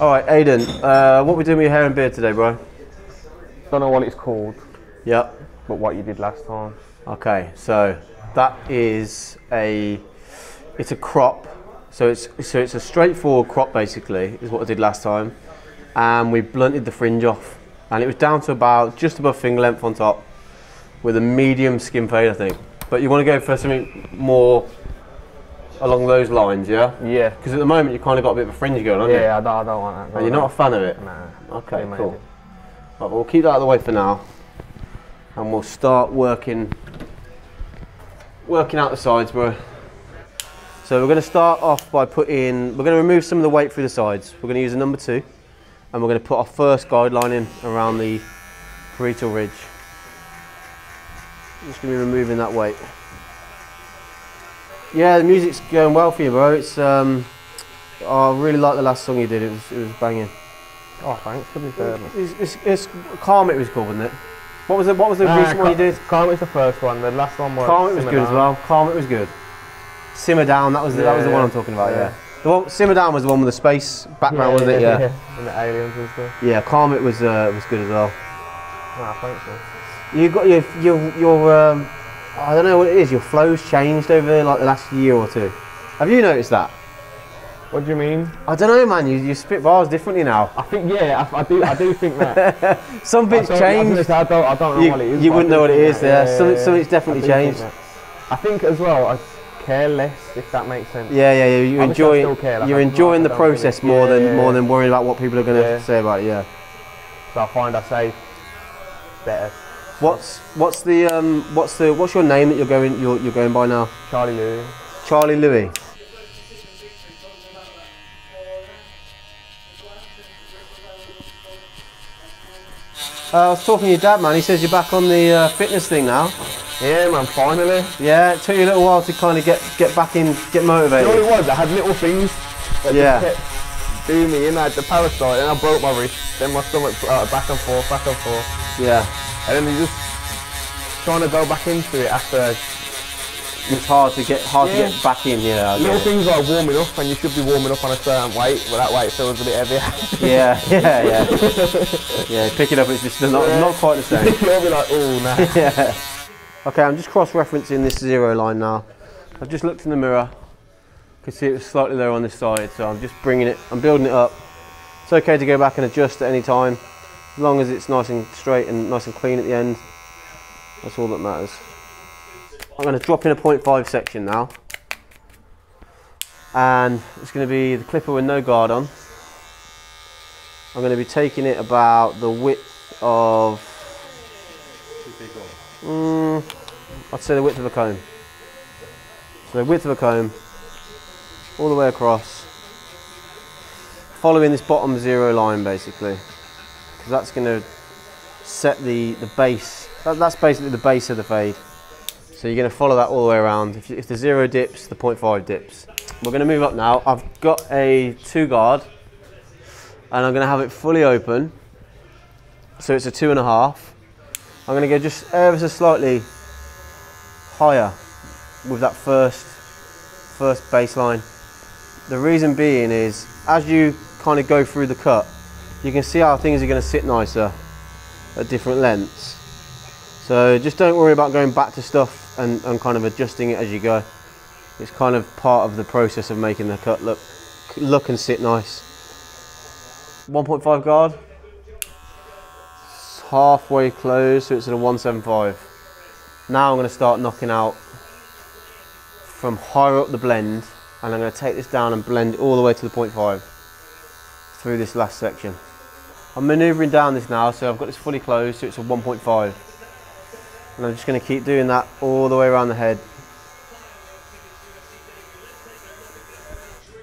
Alright, Aiden, what are we doing with your hair and beard today, bro? Don't know what it's called. Yep. But what you did last time. Okay, so that is it's a crop. So it's a straightforward crop basically, is what I did last time. And we blunted the fringe off. And it was down to about just above finger length on top with a medium skin fade, I think. But you want to go for something more along those lines, yeah? Yeah. Because at the moment you've kind of got a bit of a fringe going on, haven't you? Yeah, I don't want that. And you're not a fan of it? Nah. Okay, cool. Right, we'll keep that out of the way for now. And we'll start working out the sides, bro. So we're going to start off by we're going to remove some of the weight through the sides. We're going to use a number 2. And we're going to put our first guideline in around the parietal ridge. Just going to be removing that weight. Yeah, the music's going well for you, bro. It's I really like the last song you did. It was banging. Oh, thanks. To be fair, it's Calm It was called, wasn't it? What was the recent one you did? Calm It was the first one. The last one was Calm It was good as well. Calm It was good. Simmer Down. That was the one I'm talking about. Yeah. The one, Simmer Down was the one with the space background, wasn't it? Yeah. And the aliens and stuff. Yeah. Calm It was good as well. Ah, thanks, man. You got your I don't know what it is. Your flow's changed over like the last year or two. Have you noticed that? What do you mean? I don't know, man. You spit bars differently now. I think I do think that. Some bits changed. I don't know what it is. You wouldn't know what it is. Something's definitely changed. I think as well. I care less, if that makes sense. Yeah. You're enjoying the process more than worrying about what people are going to say about it. Yeah. So I find I say better. What's your name that you're going by now? Charlie Louis. Charlie Louis. I was talking to your dad, man. He says you're back on the fitness thing now. Yeah, man. Finally. Yeah, it took you a little while to kind of get back in, get motivated. You know what it was? I had little things that just kept doing me in. I had the parasite, and I broke my wrist. Then my stomach back and forth. Yeah. And then you just trying to go back into it after. It's hard to get back in. Yeah. Little things like warming up, and you should be warming up on a certain weight, but that weight feels a bit heavier. Yeah. Yeah. Pick it up. It's just not quite the same. You'll be like, oh, nah. Yeah. Okay, I'm just cross-referencing this 0 line now. I've just looked in the mirror. You can see it was slightly lower on this side, so I'm just bringing it. I'm building it up. It's okay to go back and adjust at any time, as long as it's nice and straight and nice and clean at the end. That's all that matters. I'm going to drop in a 0.5 section now, and it's going to be the clipper with no guard on. I'm going to be taking it about the width of, I'd say the width of a comb. So the width of a comb, all the way across, following this bottom 0 line basically, because that's going to set the base. That's basically the base of the fade. So you're going to follow that all the way around. If the 0 dips, the 0.5 dips. We're going to move up now. I've got a 2 guard, and I'm going to have it fully open. So it's a 2.5. I'm going to go just ever so slightly higher with that first baseline. The reason being is, as you kind of go through the cut, you can see how things are going to sit nicer at different lengths. So just don't worry about going back to stuff and kind of adjusting it as you go. It's kind of part of the process of making the cut look and sit nice. 1.5 guard. It's halfway closed, so it's at a 175. Now I'm going to start knocking out from higher up the blend, and I'm going to take this down and blend all the way to the 0.5 through this last section. I'm manoeuvring down this now, so I've got this fully closed, so it's a 1.5. And I'm just going to keep doing that all the way around the head.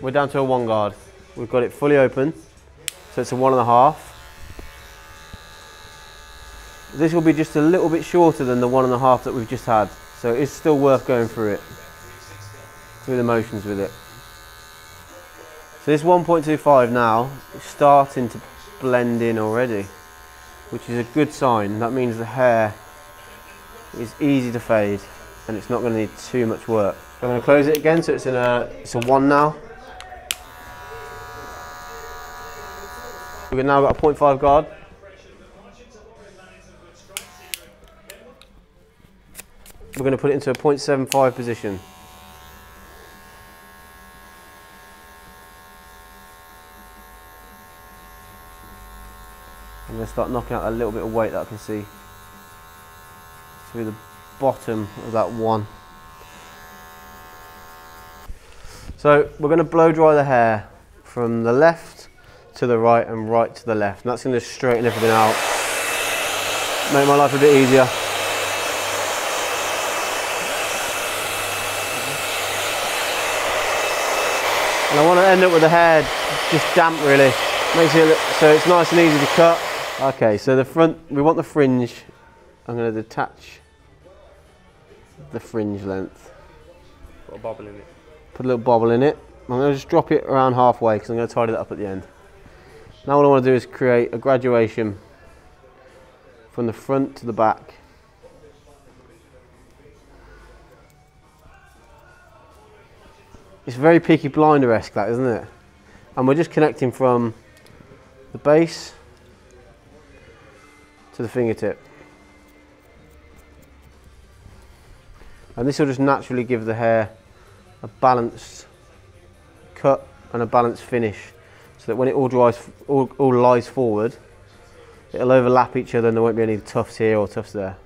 We're down to a 1 guard. We've got it fully open, so it's a 1.5. This will be just a little bit shorter than the 1.5 that we've just had, so it's still worth going through it, through the motions with it. So this 1.25 now is starting to blend in already, which is a good sign. That means the hair is easy to fade and it's not going to need too much work. I'm going to close it again, so it's a 1 now. We've now got a 0.5 guard. We're going to put it into a 0.75 position. I'm going to start knocking out a little bit of weight that I can see through the bottom of that one. So we're going to blow dry the hair from the left to the right and right to the left, and that's going to straighten everything out, make my life a bit easier. And I want to end up with the hair just damp, really. Makes it look, so it's nice and easy to cut. Okay, so the front, we want the fringe. I'm going to detach the fringe length. Put a bobble in it. Put a little bobble in it. I'm going to just drop it around halfway because I'm going to tidy that up at the end. Now what I want to do is create a graduation from the front to the back. It's very Peaky Blinder-esque, that, isn't it? And we're just connecting from the base to the fingertip. And this will just naturally give the hair a balanced cut and a balanced finish, so that when it all dries, all lies forward, it'll overlap each other and there won't be any tufts here or tufts there.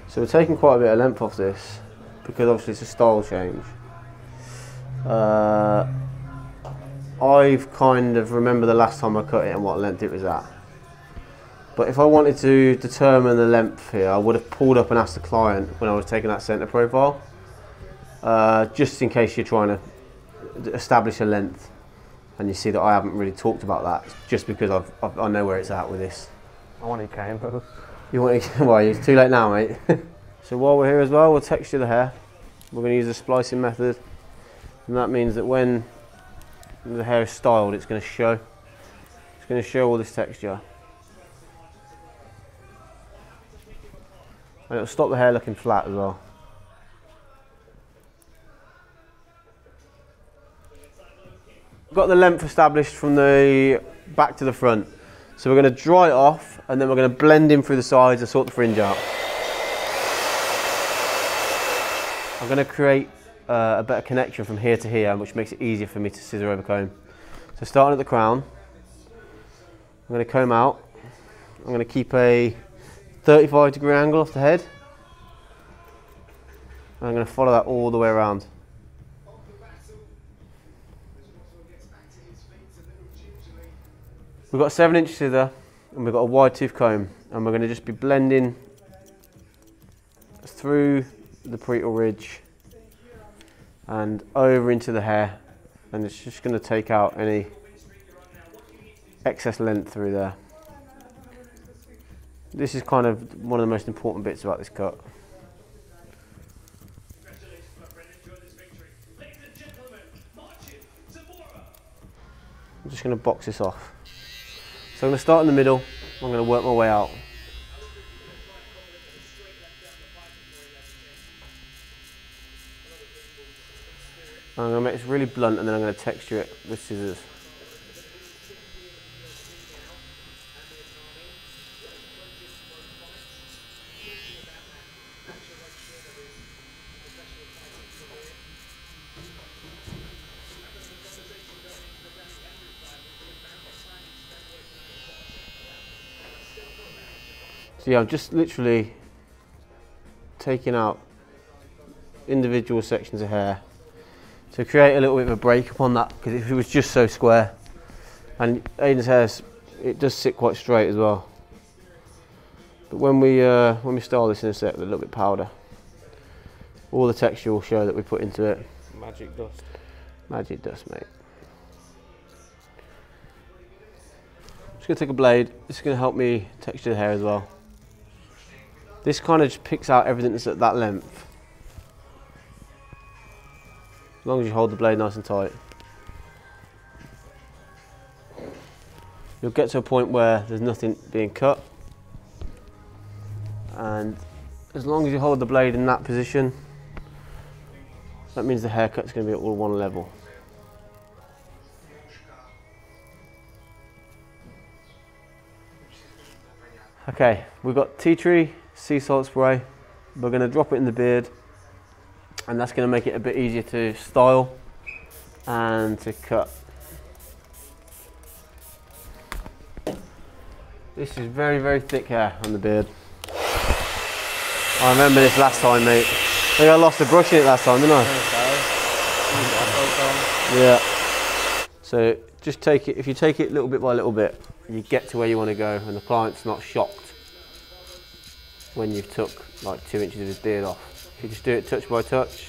So we're taking quite a bit of length off this because obviously it's a style change. I've kind of remember the last time I cut it and what length it was at. But if I wanted to determine the length here, I would have pulled up and asked the client when I was taking that centre profile, just in case you're trying to establish a length and you see that I haven't really talked about that, just because I know where it's at with this. I want it came, bro. You want it? Well, it's too late now, mate. So while we're here as well, we'll texture the hair. We're going to use the splicing method, and that means that when the hair is styled, it's going to show. It's going to show all this texture. And it'll stop the hair looking flat as well. We've got the length established from the back to the front. So we're going to dry it off and then we're going to blend in through the sides and sort the fringe out. I'm going to create a better connection from here to here, which makes it easier for me to scissor over comb. So starting at the crown, I'm going to comb out. I'm going to keep a 35-degree angle off the head. And I'm going to follow that all the way around. We've got a 7-inch scissor and we've got a wide tooth comb, and we're going to just be blending through the parietal ridge and over into the hair, and it's just going to take out any excess length through there. This is kind of one of the most important bits about this cut. I'm just going to box this off. So I'm going to start in the middle, I'm going to work my way out. I'm going to make this really blunt and then I'm going to texture it with scissors. So yeah, I'm just literally taking out individual sections of hair to create a little bit of a break upon that, because if it was just so square, and Aiden's hair, it does sit quite straight as well. But when we style this in a sec with a little bit of powder, all the texture will show that we put into it. Magic dust. Magic dust, mate. I'm just going to take a blade. This is going to help me texture the hair as well. This kind of just picks out everything that's at that length. As long as you hold the blade nice and tight. You'll get to a point where there's nothing being cut. And as long as you hold the blade in that position, that means the haircut's going to be at all one level. Okay, we've got tea tree sea salt spray. We're going to drop it in the beard, and that's going to make it a bit easier to style and to cut. This is very, very thick hair on the beard. I remember this last time, mate. I think I lost the brush in it last time, didn't I? Yeah. So just take it, if you take it little bit by little bit, you get to where you want to go, and the client's not shocked when you've took like 2 inches of his beard off. If you just do it touch by touch,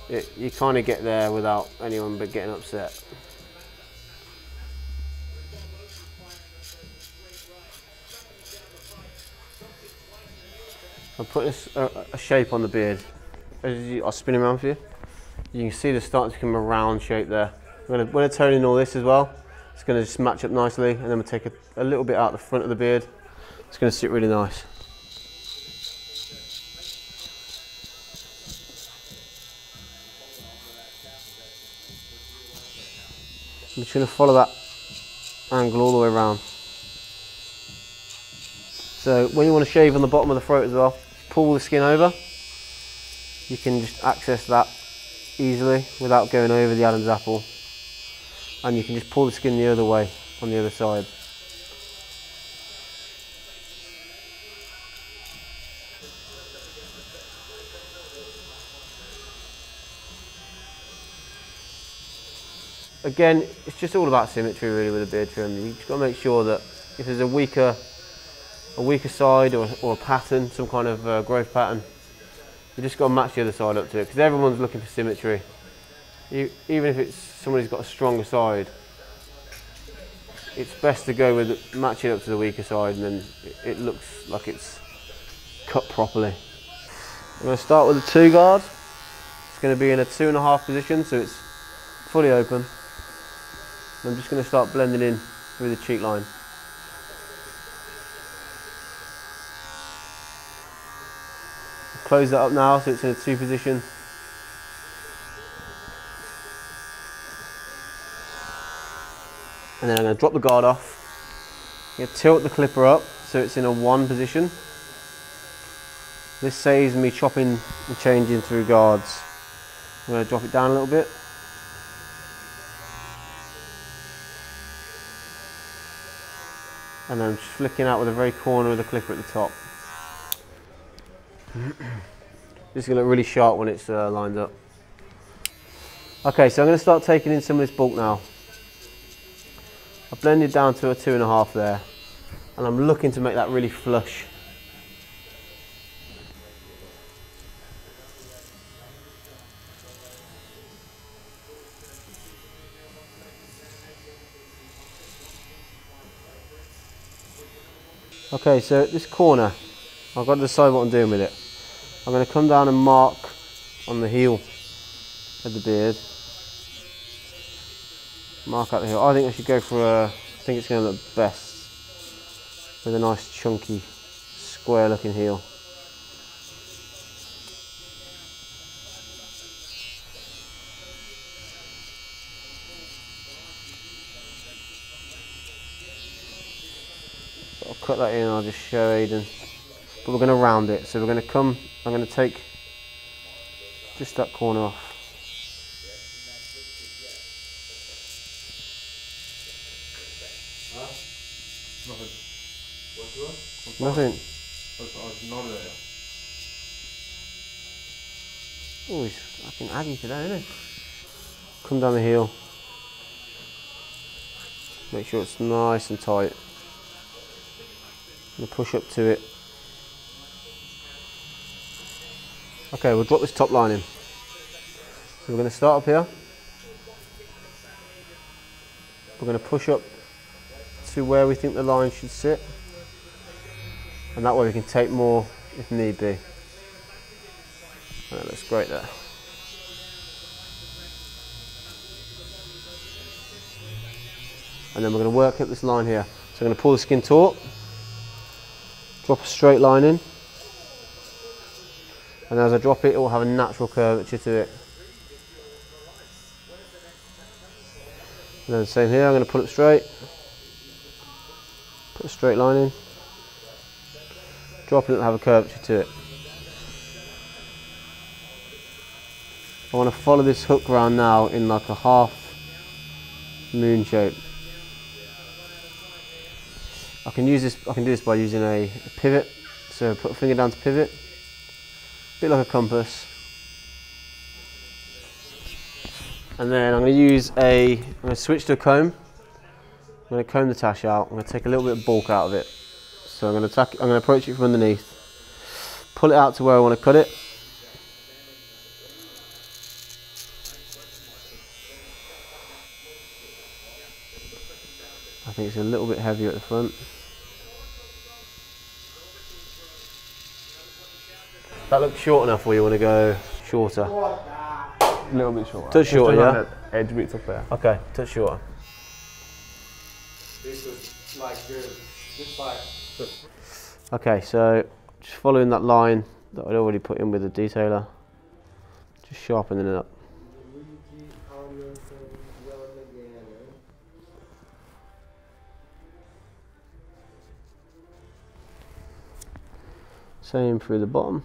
you kind of get there without anyone but getting upset. I'm putting a shape on the beard. I'll spin him around for you. You can see there's starting to become a round shape there. We're going to tone in all this as well. It's going to just match up nicely, and then we'll take a little bit out the front of the beard. It's going to sit really nice. I'm just going to follow that angle all the way around. So when you want to shave on the bottom of the throat as well, pull the skin over. You can just access that easily without going over the Adam's apple. And you can just pull the skin the other way on the other side. Again, it's just all about symmetry really with a beard trim. You've just got to make sure that if there's a weaker side or a pattern, some kind of growth pattern, you just got to match the other side up to it, because everyone's looking for symmetry. Even if it's someone who's got a stronger side, it's best to go with match it up to the weaker side, and then it looks like it's cut properly. I'm going to start with a 2 guard. It's going to be in a 2.5 position, so it's fully open. I'm just going to start blending in through the cheek line. Close that up now so it's in a 2 position. And then I'm going to drop the guard off. I'm going to tilt the clipper up so it's in a 1 position. This saves me chopping and changing through guards. I'm going to drop it down a little bit. And then just flicking out with the very corner of the clipper at the top. This is going to look really sharp when it's lined up. Okay, so I'm going to start taking in some of this bulk now. I've blended down to a 2.5 there, and I'm looking to make that really flush. Okay, so at this corner, I've got to decide what I'm doing with it. I'm going to come down and mark on the heel of the beard. Mark out the heel. I think I should go for I think it's going to look best with a nice chunky, square looking heel. So I'll cut that in and I'll just show Aidan. But we're going to round it, so we're going to come, I'm going to take just that corner off. Nothing. Oh, he's fucking aggy today, isn't he? Come down the heel. Make sure it's nice and tight. And push up to it. Okay, we'll drop this top line in. So we're going to start up here. We're going to push up to where we think the line should sit. And that way we can take more if need be. That looks great there. And then we're going to work up this line here. So I'm going to pull the skin taut, drop a straight line in, and as I drop it, it will have a natural curvature to it. And then the same here, I'm going to pull it straight, put a straight line in, Dropping it and have a curvature to it. I want to follow this hook round now in like a half moon shape. I can do this by using a pivot. So put a finger down to pivot, a bit like a compass. And then I'm going to switch to a comb. I'm going to comb the tash out. I'm going to take a little bit of bulk out of it. So I'm going to approach it from underneath, pull it out to where I want to cut it. I think it's a little bit heavier at the front. That looks short enough, or you want to go shorter? A little bit shorter. Touch shorter, yeah? Edge bits up there. Okay, touch shorter. This was like good. Okay, so just following that line that I'd already put in with the detailer, just sharpening it up. Same through the bottom.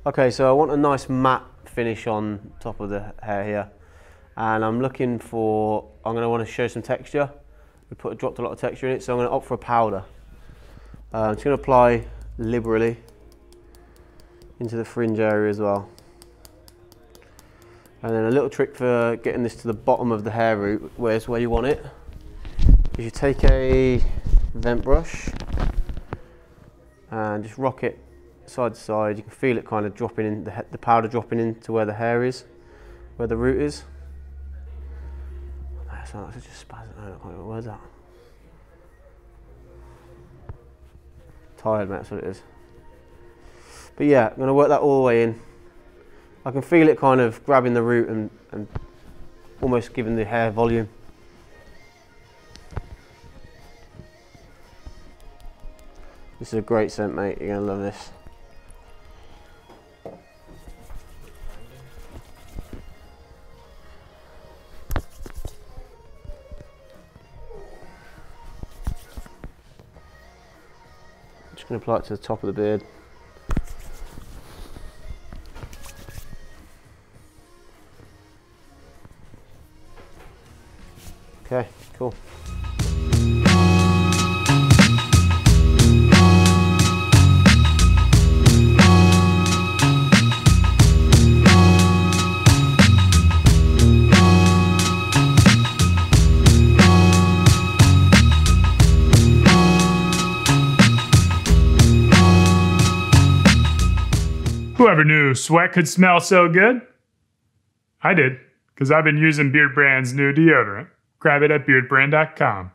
Okay, so I want a nice matte finish on top of the hair here, and I'm going to want to show some texture. We dropped a lot of texture in it, so I'm going to opt for a powder. I'm just going to apply liberally into the fringe area as well. And then a little trick for getting this to the bottom of the hair root, where you want it, is you take a vent brush and just rock it side to side. You can feel it kind of dropping in, the powder dropping into where the hair is, where the root is. That's not such a spasm. I don't know what that. Tired, mate, that's what it is. But yeah, I'm going to work that all the way in. I can feel it kind of grabbing the root and almost giving the hair volume. This is a great scent, mate. You're going to love this. Just going to apply it to the top of the beard. Okay, cool. Whoever knew sweat could smell so good? I did, because I've been using Beardbrand's new deodorant. Grab it at beardbrand.com.